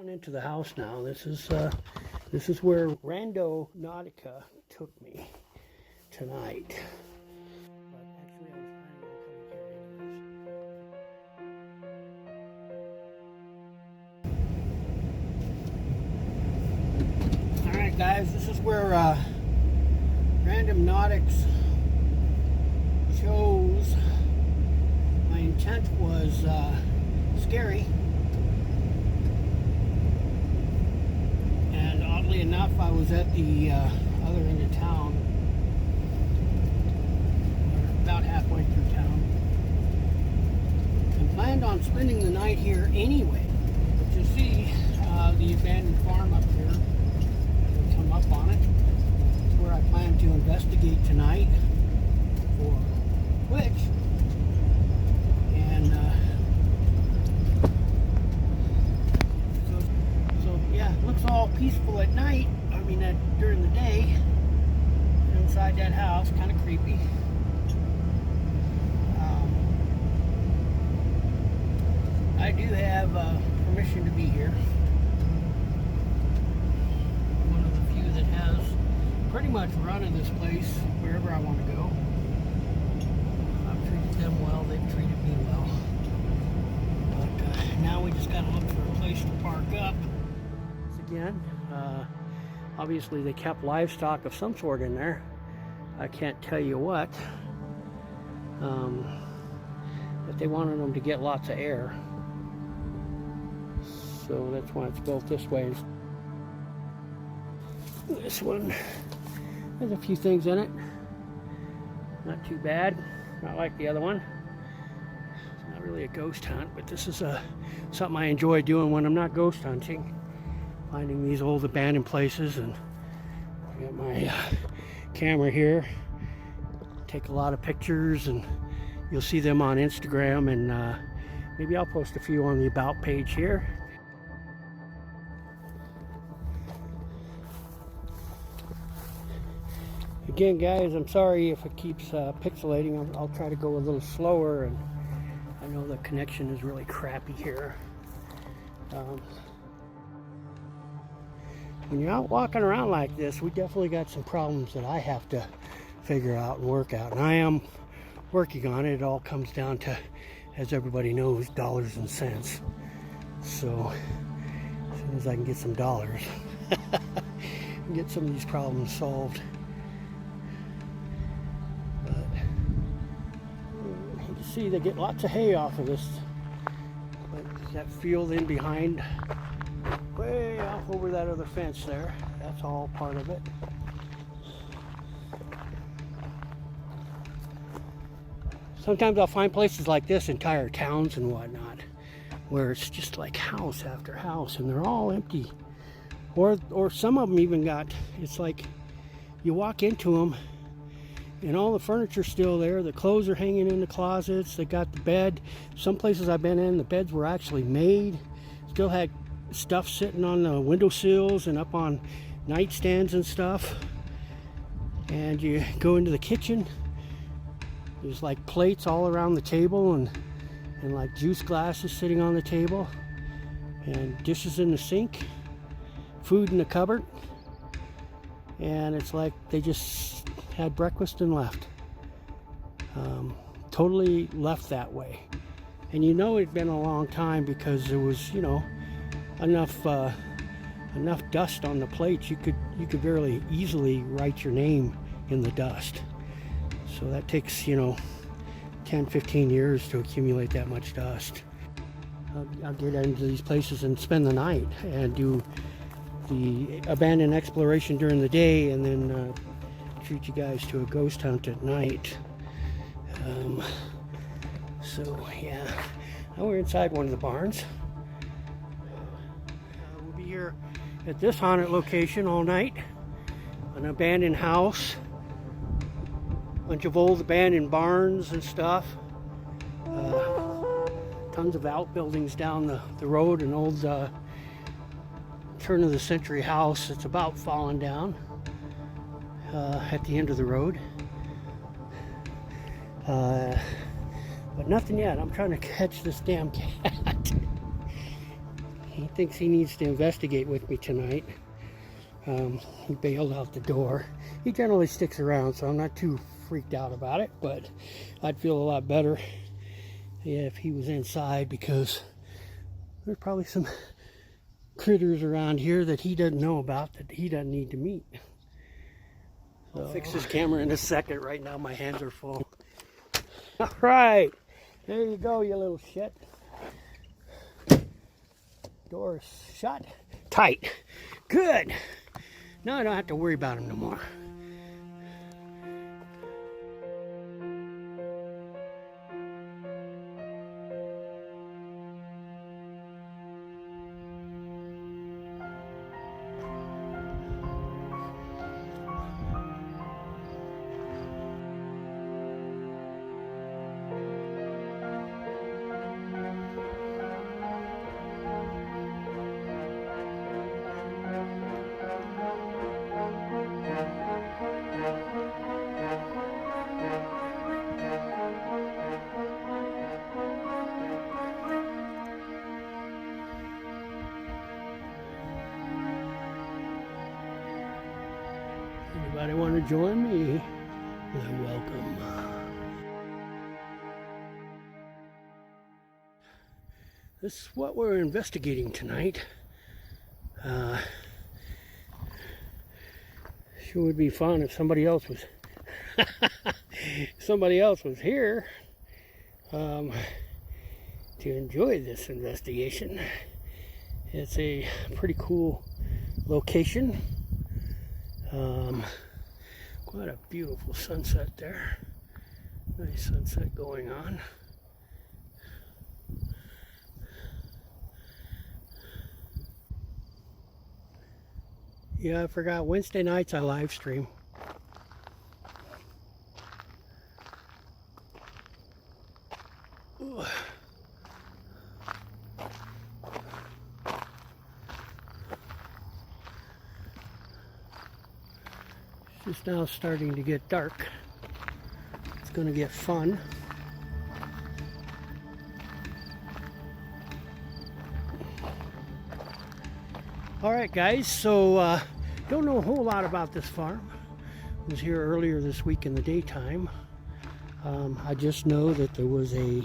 Going into the house now. This is where Randonauntica took me tonight. But actually, I was planning on coming here anyways. All right, guys. This is where Randonautics chose. My intent was scary. Oddly enough, I was at the other end of town, or about halfway through town, and planned on spending the night here anyway. But you see the abandoned farm up here, we'll come up on it. It's where I plan to investigate tonight for which, and yeah, it looks all peaceful at night. I mean, during the day, inside that house, kind of creepy. I do have permission to be here. One of the few that has pretty much running this place wherever I want to go. I've treated them well, they've treated me well. But now we just got to look for a place to park up. Again, obviously they kept livestock of some sort in there. I can't tell you what, but they wanted them to get lots of air, so that's why it's built this way. This one has a few things in it, not too bad, not like the other one. It's not really a ghost hunt, but this is something I enjoy doing when I'm not ghost hunting. Finding these old abandoned places, and I got my camera here. Take a lot of pictures, and you'll see them on Instagram, and maybe I'll post a few on the About page here. Again, guys, I'm sorry if it keeps pixelating. I'll try to go a little slower, and I know the connection is really crappy here. When you're out walking around like this, we definitely got some problems that I have to figure out and work out. And I am working on it. It all comes down to, as everybody knows, dollars and cents. So as soon as I can get some dollars, get some of these problems solved. But you can see they get lots of hay off of this. But that field in behind, way off over that other fence there, that's all part of it. Sometimes I'll find places like this, entire towns and whatnot, where it's just like house after house and they're all empty, or some of them even got, it's like you walk into them and all the furniture's still there, the clothes are hanging in the closets, they got the bed. Some places I've been in, the beds were actually made, still had stuff sitting on the windowsills and up on nightstands and stuff. And you go into the kitchen, there's like plates all around the table, and like juice glasses sitting on the table, and dishes in the sink, food in the cupboard, and it's like they just had breakfast and left. Totally left that way. And you know it'd been a long time because there was, you know, enough dust on the plates, you could very easily write your name in the dust. So that takes, you know, 10-15 years to accumulate that much dust. I'll get into these places and spend the night and do the abandoned exploration during the day, and then treat you guys to a ghost hunt at night. So yeah, now we're inside one of the barns. We'll be here at this haunted location all night. An abandoned house, bunch of old abandoned barns and stuff. Tons of outbuildings down the road, an old turn of the century house that's about fallen down at the end of the road. But nothing yet. I'm trying to catch this damn cat. He thinks he needs to investigate with me tonight. He bailed out the door. He generally sticks around, so I'm not too freaked out about it, but I'd feel a lot better if he was inside, because there's probably some critters around here that he doesn't know about, that he doesn't need to meet. So I'll fix this camera in a second. Right now my hands are full. All right, there you go, you little shit. Door's shut tight. Good. Now I don't have to worry about him no more. Anybody want to join me? You're welcome. This is what we're investigating tonight. Sure would be fun if somebody else was here to enjoy this investigation. It's a pretty cool location. Quite a beautiful sunset there. Nice sunset going on. Yeah, I forgot, Wednesday nights I live stream. Ooh. It's just now starting to get dark. It's going to get fun. Alright guys, so don't know a whole lot about this farm. I was here earlier this week in the daytime. I just know that there was a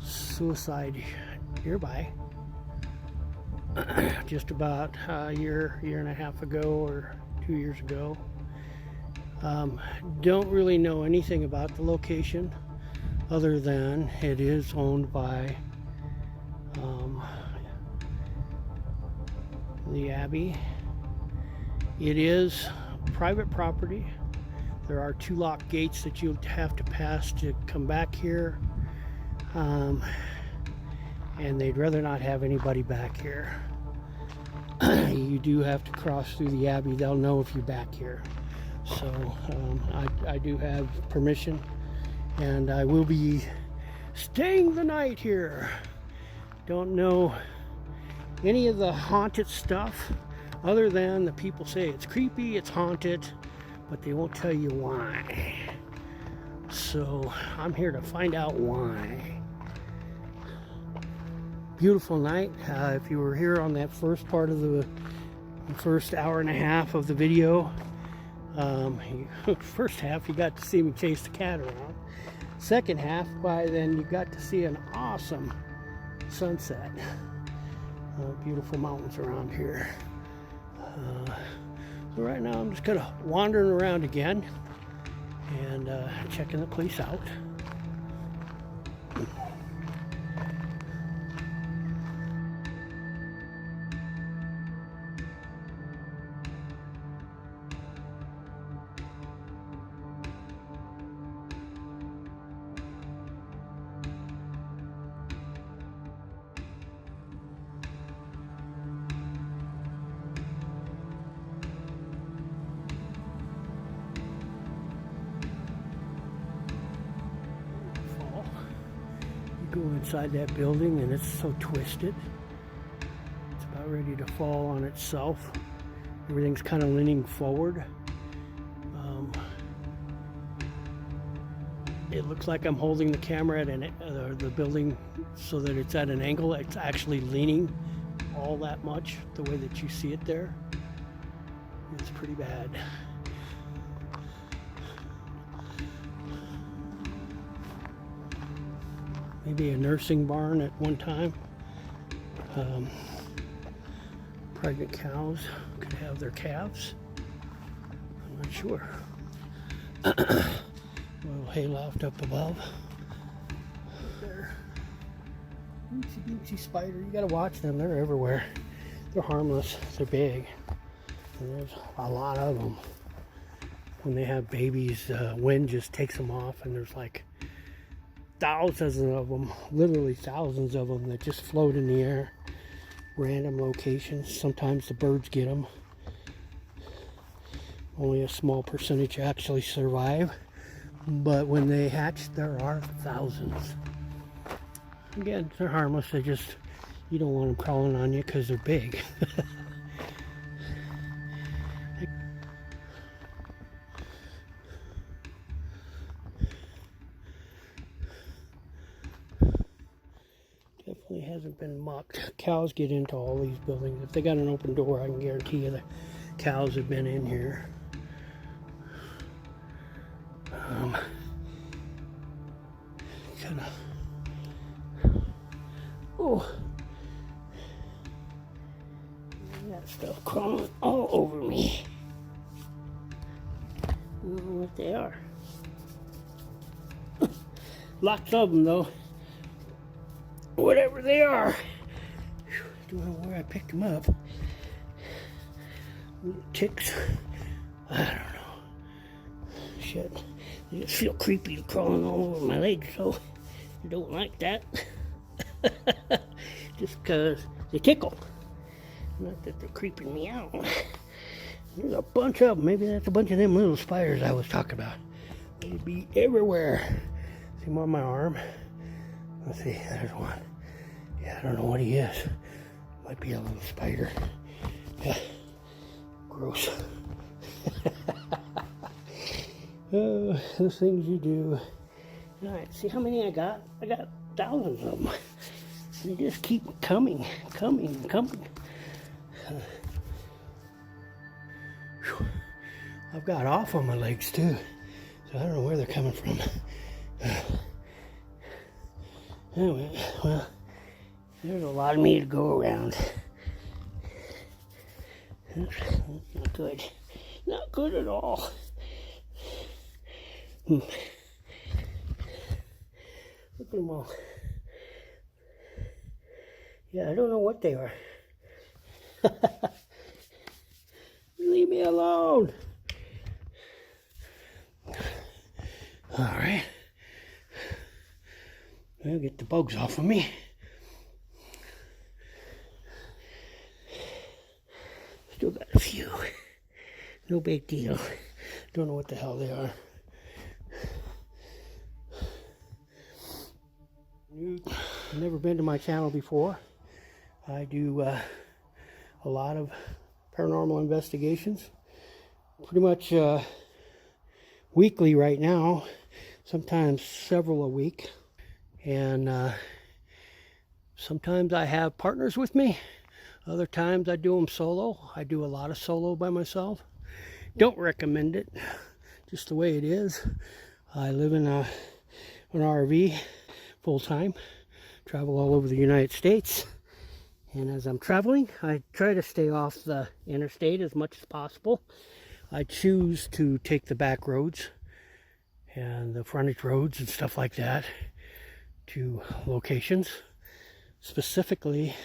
suicide nearby just about a year and a half ago, or 2 years ago. Don't really know anything about the location other than it is owned by the Abbey. It is private property. There are 2 locked gates that you'll have to pass to come back here, and they'd rather not have anybody back here. You do have to cross through the Abbey. They'll know if you're back here. So I do have permission, and I will be staying the night here. Don't know any of the haunted stuff other than the people say it's creepy, it's haunted, but they won't tell you why. So I'm here to find out why. Beautiful night. If you were here on that first part of the first hour and a half of the video, first half you got to see me chase the cat around. Second half, by then you got to see an awesome sunset. Beautiful mountains around here. So right now I'm just kind of wandering around again and checking the place out. Go inside that building and it's so twisted. It's about ready to fall on itself. Everything's kind of leaning forward. It looks like I'm holding the camera at the building so that it's at an angle. It's actually leaning all that much the way that you see it there. It's pretty bad. Maybe a nursing barn at one time. Pregnant cows could have their calves. I'm not sure. A little hayloft up above. There. Oopsie doopsie spider. You gotta watch them. They're everywhere. They're harmless. They're big. And there's a lot of them. When they have babies, wind just takes them off, and there's like thousands of them, literally thousands of them that just float in the air. Random locations. Sometimes the birds get them. Only a small percentage actually survive, but when they hatch, there are thousands. Again, they're harmless. They just, you don't want them crawling on you because they're big. Definitely hasn't been mucked. Cows get into all these buildings. If they got an open door, I can guarantee you the cows have been in here. Oh, that stuff crawling all over me. I don't know what they are. Lots of them though. Whatever they are. Don't know where I picked them up. Little ticks. I don't know. Shit. They just feel creepy crawling all over my legs, so I don't like that. Just because they tickle. Not that they're creeping me out. There's a bunch of them. Maybe that's a bunch of them little spiders I was talking about. They'd be everywhere. See them on my arm? Let's see, there's one. Yeah, I don't know what he is. Might be a little spider. Yeah. Gross. Oh, those things you do. Alright, see how many I got? I got thousands of them. They just keep coming. I've got off on my legs too, so I don't know where they're coming from. Anyway, well, there's a lot of me to go around. That's not good. Not good at all. Look at them all. Yeah, I don't know what they are. Leave me alone. All right. Well, get the bugs off of me. Still got a few. No big deal. Don't know what the hell they are. You've never been to my channel before. I do a lot of paranormal investigations. Pretty much weekly right now. Sometimes several a week. And sometimes I have partners with me. Other times I do them solo. I do a lot of solo by myself. Don't recommend it. Just the way it is. I live in an RV full time. Travel all over the United States. And as I'm traveling, I try to stay off the interstate as much as possible. I choose to take the back roads and the frontage roads and stuff like that to locations, specifically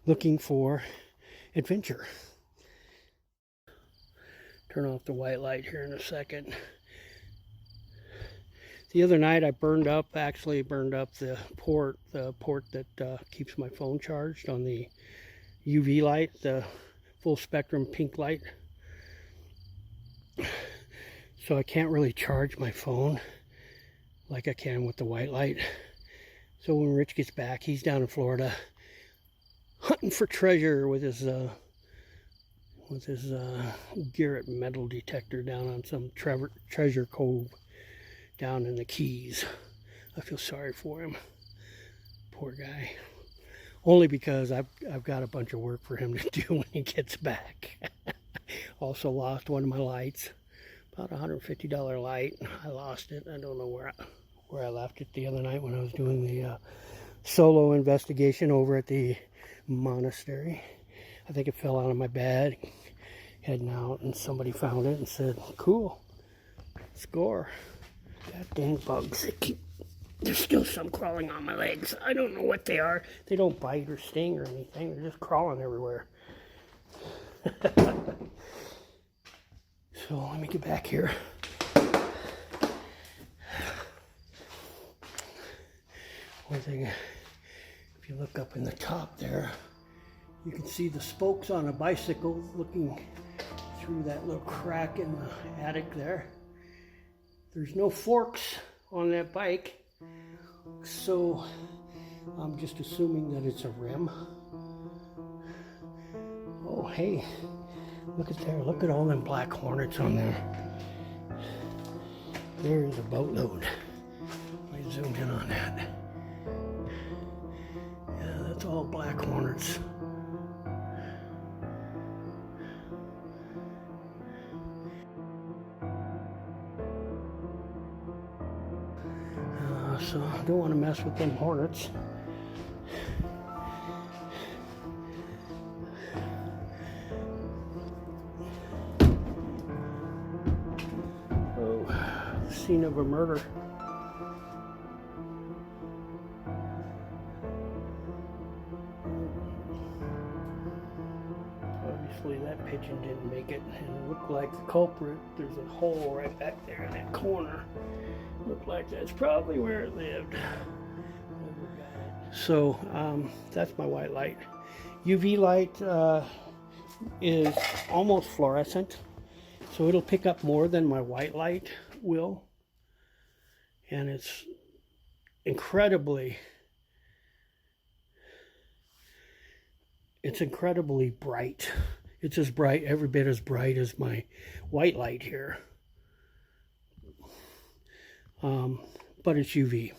looking for adventure. Turn off the white light here in a second. The other night I actually burned up the port that keeps my phone charged on the UV light, the full spectrum pink light. So I can't really charge my phone like I can with the white light. So when Rich gets back, he's down in Florida hunting for treasure with his Garrett metal detector down on some treasure cove down in the Keys. I feel sorry for him. Poor guy. Only because I've got a bunch of work for him to do when he gets back. Also lost one of my lights, about $150 light. I lost it. I don't know where I left it the other night when I was doing the solo investigation over at the monastery. I think it fell out of my bed heading out, and somebody found it and said, "Cool, score." God dang bugs! There's still some crawling on my legs. I don't know what they are. They don't bite or sting or anything. They're just crawling everywhere. So let me get back here. One thing, if you look up in the top there, you can see the spokes on a bicycle looking through that little crack in the attic there. There's no forks on that bike, so I'm just assuming that it's a rim. Oh, hey, look at there. Look at all them black hornets on there. There's a boatload. Let me zoom in on that. Yeah, that's all black hornets. So I don't want to mess with them hornets. Oh, scene of a murder. Obviously that pigeon didn't make it, and it looked like the culprit, there's a hole right back there in that corner. Looked like that's probably where it lived. So that's my white light. UV light is almost fluorescent, so it'll pick up more than my white light will, and it's incredibly bright. It's as bright, every bit as bright as my white light here. But it's UV.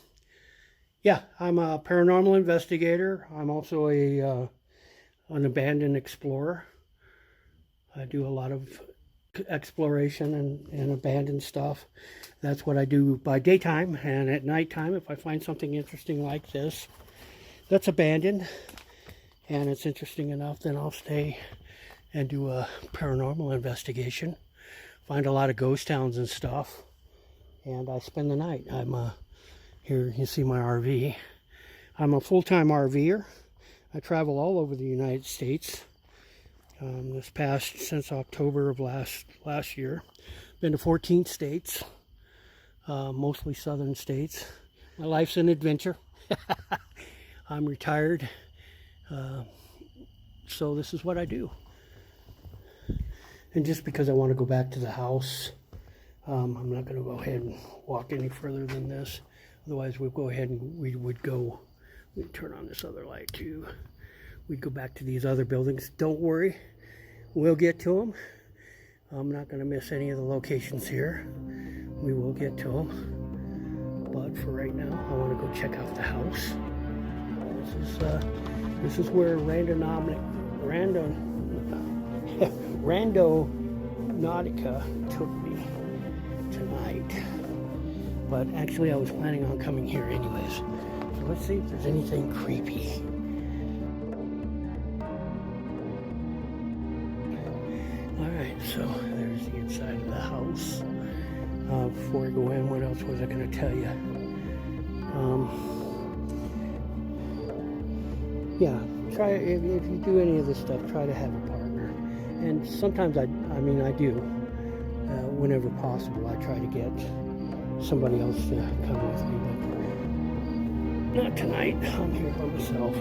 Yeah, I'm a paranormal investigator. I'm also an abandoned explorer. I do a lot of exploration and abandoned stuff. That's what I do by daytime, and at nighttime, if I find something interesting like this that's abandoned and it's interesting enough, then I'll stay and do a paranormal investigation. Find a lot of ghost towns and stuff. And I spend the night. I'm here you see my RV. I'm a full-time RVer. I travel all over the United States. Since October of last year. Been to 14 states, mostly southern states. My life's an adventure. I'm retired, so this is what I do. And just because I want to go back to the house, I'm not going to go ahead and walk any further than this. Otherwise, we'd go ahead and we'd turn on this other light too. We'd go back to these other buildings. Don't worry, we'll get to them. I'm not going to miss any of the locations here. We will get to them. But for right now, I want to go check out the house. This is where Randonauntica took me tonight. But actually I was planning on coming here anyways. So let's see if there's anything creepy. Alright, so there's the inside of the house. Before I go in, what else was I going to tell you? Yeah, try, if you do any of this stuff, try to have a partner. And sometimes I do. Whenever possible, I try to get somebody else to come with me, but not tonight. I'm here by myself.